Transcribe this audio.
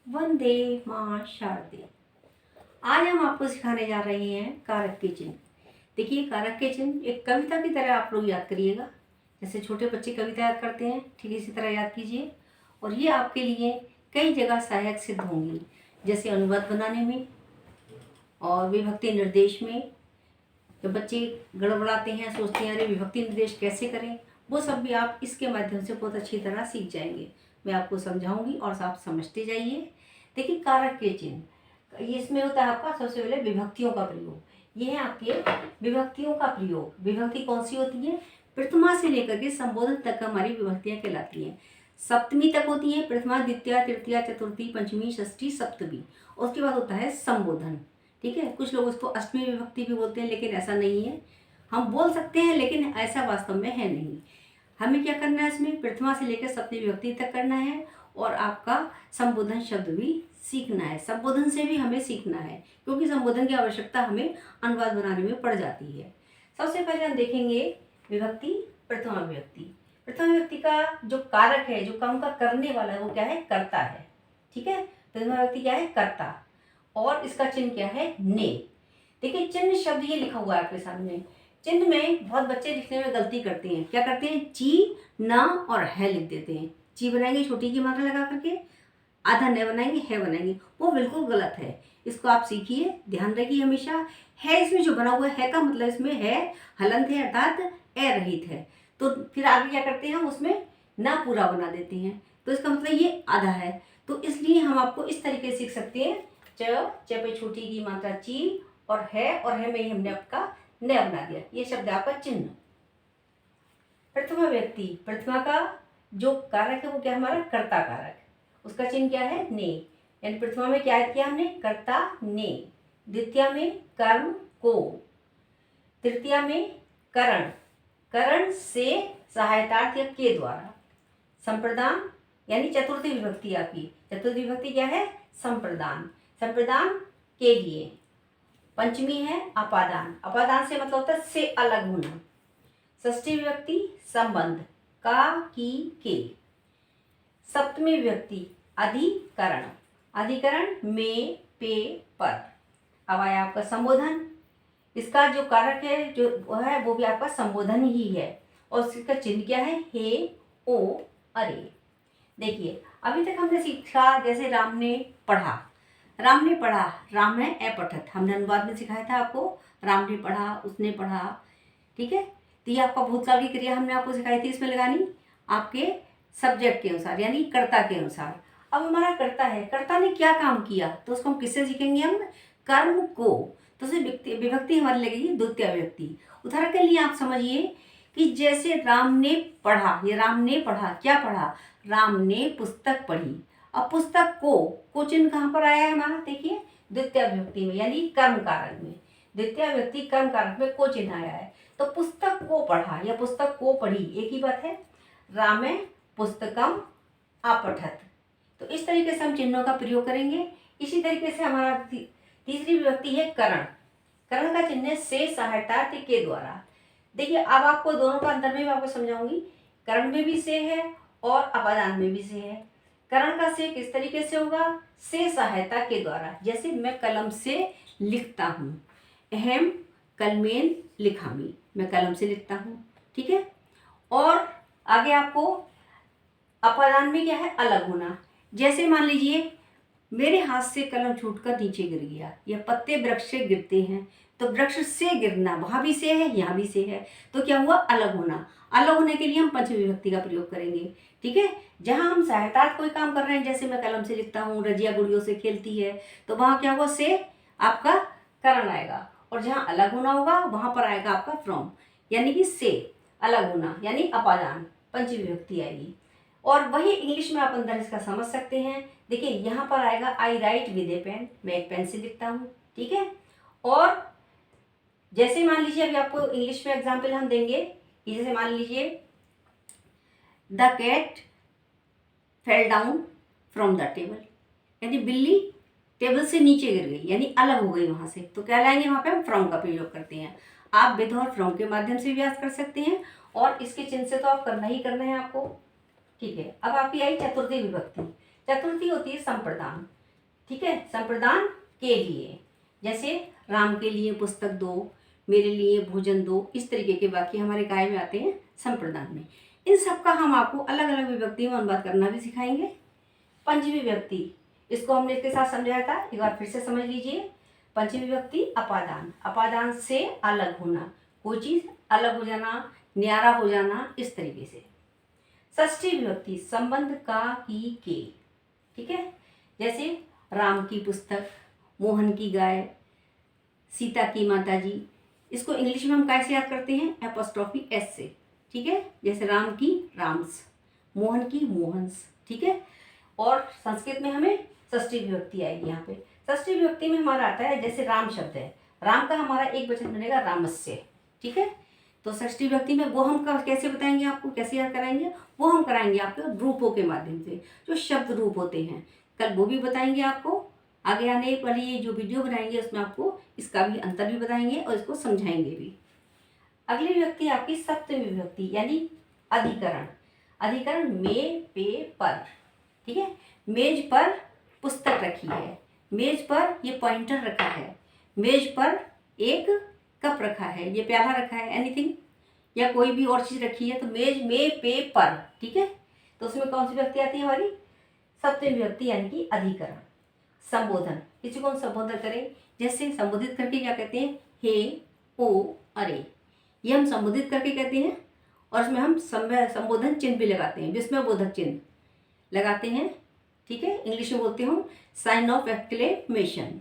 वंदे मां शारदे। आज हम आपको सिखाने जा रहे हैं कारक के चिन्ह। देखिए, कारक के चिन्ह एक कविता की तरह आप लोग याद करिएगा। जैसे छोटे बच्चे कविता याद करते हैं, ठीक इसी तरह याद कीजिए। और ये आपके लिए कई जगह सहायक सिद्ध होंगी, जैसे अनुवाद बनाने में और विभक्ति निर्देश में। जब बच्चे गड़बड़ाते हैं, सोचते हैं अरे विभक्ति निर्देश कैसे करें, वो सब भी आप इसके माध्यम से बहुत अच्छी तरह सीख जाएंगे। मैं आपको समझाऊंगी और आप समझते जाइए। देखिए, कारक के चिन्ह, इसमें होता है आपका सबसे पहले विभक्तियों का प्रयोग। ये है आपके विभक्तियों का प्रयोग। विभक्ति कौन सी होती है? प्रथमा से लेकर के संबोधन तक हमारी विभक्तियां कहलाती हैं। सप्तमी तक होती है प्रथमा, द्वितीया, तृतीया, चतुर्थी, पंचमी, षष्ठी, सप्तमी। उसके बाद होता है संबोधन। ठीक है, कुछ लोग उसको अष्टमी विभक्ति भी बोलते हैं, लेकिन ऐसा नहीं है। हम बोल सकते हैं, लेकिन ऐसा वास्तव में है नहीं। हमें क्या करना है, इसमें प्रथमा से लेकर सप्तमी विभक्ति तक करना है और आपका संबोधन शब्द भी सीखना है। संबोधन से भी हमें सीखना है, क्योंकि संबोधन की आवश्यकता हमें अनुवाद बनाने में पड़ जाती है। सबसे पहले हम देखेंगे विभक्ति, प्रथमा विभक्ति। प्रथमा विभक्ति का जो कारक है, जो काम का करने वाला है, वो क्या है? कर्ता है। ठीक है, प्रथमा विभक्ति क्या है? कर्ता। और इसका चिन्ह क्या है? ने। देखिए, चिन्ह शब्द ये लिखा हुआ है आपके सामने। चिन्ह में बहुत बच्चे लिखने में गलती करते हैं। क्या करते हैं? ची, ना और है लिख देते हैं। ची बनाएंगे छोटी की मात्रा लगा करके, आधा न बनाएंगे, है बनाएंगे। वो बिल्कुल गलत है। इसको आप सीखिए, ध्यान रखिए हमेशा। है इसमें जो बना हुआ है का मतलब इसमें है हलंत है, अर्थात ए रहित है। तो फिर आगे क्या करते हैं, हम उसमें ना पूरा बना देते हैं, तो इसका मतलब ये आधा है। तो इसलिए हम आपको इस तरीके से सीख सकते हैं। च पे छोटी की मात्रा ची और है में ही हमने आपका न बना दिया। ये शब्द है आपका चिन्ह। प्रथमा व्यक्ति, प्रथमा का जो कारक है वो क्या? हमारा कर्ता कारक। उसका चिन्ह क्या है? ने। यानी प्रथमा में क्या किया हमने? कर्ता ने। द्वितीया में कर्म को। तृतीया में करण, करण से सहायतार्थ या के द्वारा। संप्रदान यानी चतुर्थी विभक्ति आपकी। चतुर्थी विभक्ति क्या है? संप्रदान, संप्रदान के लिए। पंचमी है अपादान, अपादान से मतलब होता है से अलग होना। षष्ठी विभक्ति संबंध, का, की, के। सप्तमी विभक्ति अधिकरण, अधिकरण में, पे, पर। अब आया आपका संबोधन। इसका जो कारक है जो है वो भी आपका संबोधन ही है। और इसका चिन्ह क्या है? हे, ओ, अरे। देखिए, अभी तक हमने सीखा जैसे राम ने पढ़ा। राम ने पढ़ा, राम है अपठत। हमने अनुवाद में सिखाया था आपको, राम ने पढ़ा, उसने पढ़ा। ठीक है, तो ये आपका भूतकाल की क्रिया हमने आपको सिखाई थी इसमें लगानी, आपके सब्जेक्ट के अनुसार यानी कर्ता के अनुसार। अब हमारा कर्ता है, कर्ता ने क्या काम किया, तो उसको हम किससे सीखेंगे? हम कर्म को। तो विभक्ति हमारी लगेगी द्वितीय विभक्ति। उदाहरण के लिए आप समझिए कि जैसे राम ने पढ़ा, ये राम ने पढ़ा, क्या पढ़ा? राम ने पुस्तक पढ़ी। अब पुस्तक को चिन्ह कहाँ पर आया है हमारा? देखिए, द्वितीय विभक्ति में यानी कर्म कारक में। द्वितीय विभक्ति कर्म कारक में को चिन्ह आया है। तो पुस्तक को पढ़ा या पुस्तक को पढ़ी, एक ही बात है। रामे पुस्तकम अपठत। तो इस तरीके से हम चिन्हों का प्रयोग करेंगे। इसी तरीके से हमारा तीसरी विभक्ति है करण। करण का चिन्ह से सहायतार्थ के द्वारा। देखिए, अब आपको दोनों का अंतर में आपको समझाऊंगी। करण में भी से है और अपादान में भी से है। करण का से किस तरीके से होगा? से सहायता के द्वारा। जैसे मैं कलम से लिखता हूँ, अहम कलमेन लिखामी, मैं कलम से लिखता हूँ। ठीक है, और आगे आपको अपादान में क्या है? अलग होना। जैसे मान लीजिए मेरे हाथ से कलम छूटकर नीचे गिर गया, या पत्ते वृक्ष से गिरते हैं, तो वृक्ष से गिरना, वहां भी से है, यहाँ भी से है, तो क्या हुआ? अलग होना। अलग होने के लिए हम पंचमी विभक्ति का प्रयोग करेंगे। ठीक है, जहां हम सहायतार्थ कोई काम कर रहे हैं, जैसे मैं कलम से लिखता हूँ, रजिया गुड़ियों से खेलती है, तो वहां क्या हुआ? से आपका करण आएगा। और जहां अलग होना होगा वहां पर आएगा आपका फ्रॉम, यानी कि से अलग होना यानी अपादान, पंचमी विभक्ति आएगी। और वही इंग्लिश में आप अंदर इसका समझ सकते हैं। देखिए, यहाँ पर आएगा आई राइट विद ए पेन, मैं एक पेन से लिखता हूँ। ठीक है, और जैसे मान लीजिए अभी आपको इंग्लिश में एग्जाम्पल हम देंगे कि जैसे मान लीजिए the cat fell down from the table, यानी बिल्ली टेबल से नीचे गिर गई, यानी अलग हो गई वहां से, तो क्या लाएंगे? वहां पे हम फ्रॉम का प्रयोग करते हैं। आप विद और फ्रॉम के माध्यम से भी याद कर सकते हैं, और इसके चिन्ह से तो आप करना ही करना है आपको। ठीक है, अब आपकी आई चतुर्थी विभक्ति। चतुर्थी होती है संप्रदान। ठीक है, संप्रदान के लिए। जैसे राम के लिए पुस्तक दो, मेरे लिए भोजन दो, इस तरीके के वाक्य हमारे काय में आते हैं संप्रदान में। इन सब का हम आपको अलग अलग विभक्ति में अनुवाद करना भी सिखाएंगे। पंचमी विभक्ति, इसको हमने इसके साथ समझाया था, एक बार फिर से समझ लीजिए। पंचमी विभक्ति अपादान, अपादान से अलग होना, कोई चीज़ अलग हो जाना, न्यारा हो जाना, इस तरीके से। षष्ठी विभक्ति संबंध का, की, के, ठीक है। जैसे राम की पुस्तक, मोहन की गाय, सीता की माताजी। इसको इंग्लिश में हम कैसे याद करते हैं? एपोस्ट्रोफी एस से, ठीक है। जैसे राम की राम्स, मोहन की मोहन्स, ठीक है। और संस्कृत में हमें षष्ठी विभक्ति आएगी यहाँ पे। षष्ठी विभक्ति में हमारा आता है, जैसे राम शब्द है, राम का हमारा एक वचन बनेगा रामस्य, ठीक है। तो षष्ठी विभक्ति में वो हम कैसे बताएंगे आपको, कैसे याद कराएंगे? वो हम कराएंगे आपको रूपों के माध्यम से, जो शब्द रूप होते हैं। कल वो भी बताएंगे आपको, आगे आने वाली ये जो वीडियो बनाएंगे उसमें आपको इसका भी अंतर भी बताएंगे और इसको समझाएंगे भी। अगली विभक्ति आपकी सप्तमी विभक्ति, यानी अधिकरण। अधिकरण में, पे, पर, ठीक है। मेज पर पुस्तक रखी है, मेज पर ये पॉइंटर रखा है, मेज पर एक कप रखा है, ये प्याला रखा है, एनीथिंग, या कोई भी और चीज़ रखी है, तो मेज में, पे, पर, ठीक है। तो उसमें कौन सी विभक्ति आती है हमारी? सप्तमी विभक्ति, यानी कि अधिकरण। संबोधन, किसी को हम संबोधन करें, जैसे संबोधित करके क्या कहते हैं? हे, ओ, अरे, ये हम संबोधित करके कहते हैं। और उसमें हम संबोधन चिन्ह भी लगाते हैं, विस्मयबोधक चिन्ह लगाते हैं, ठीक है। इंग्लिश में बोलते हैं हम साइन ऑफ एक्सक्लेमेशन,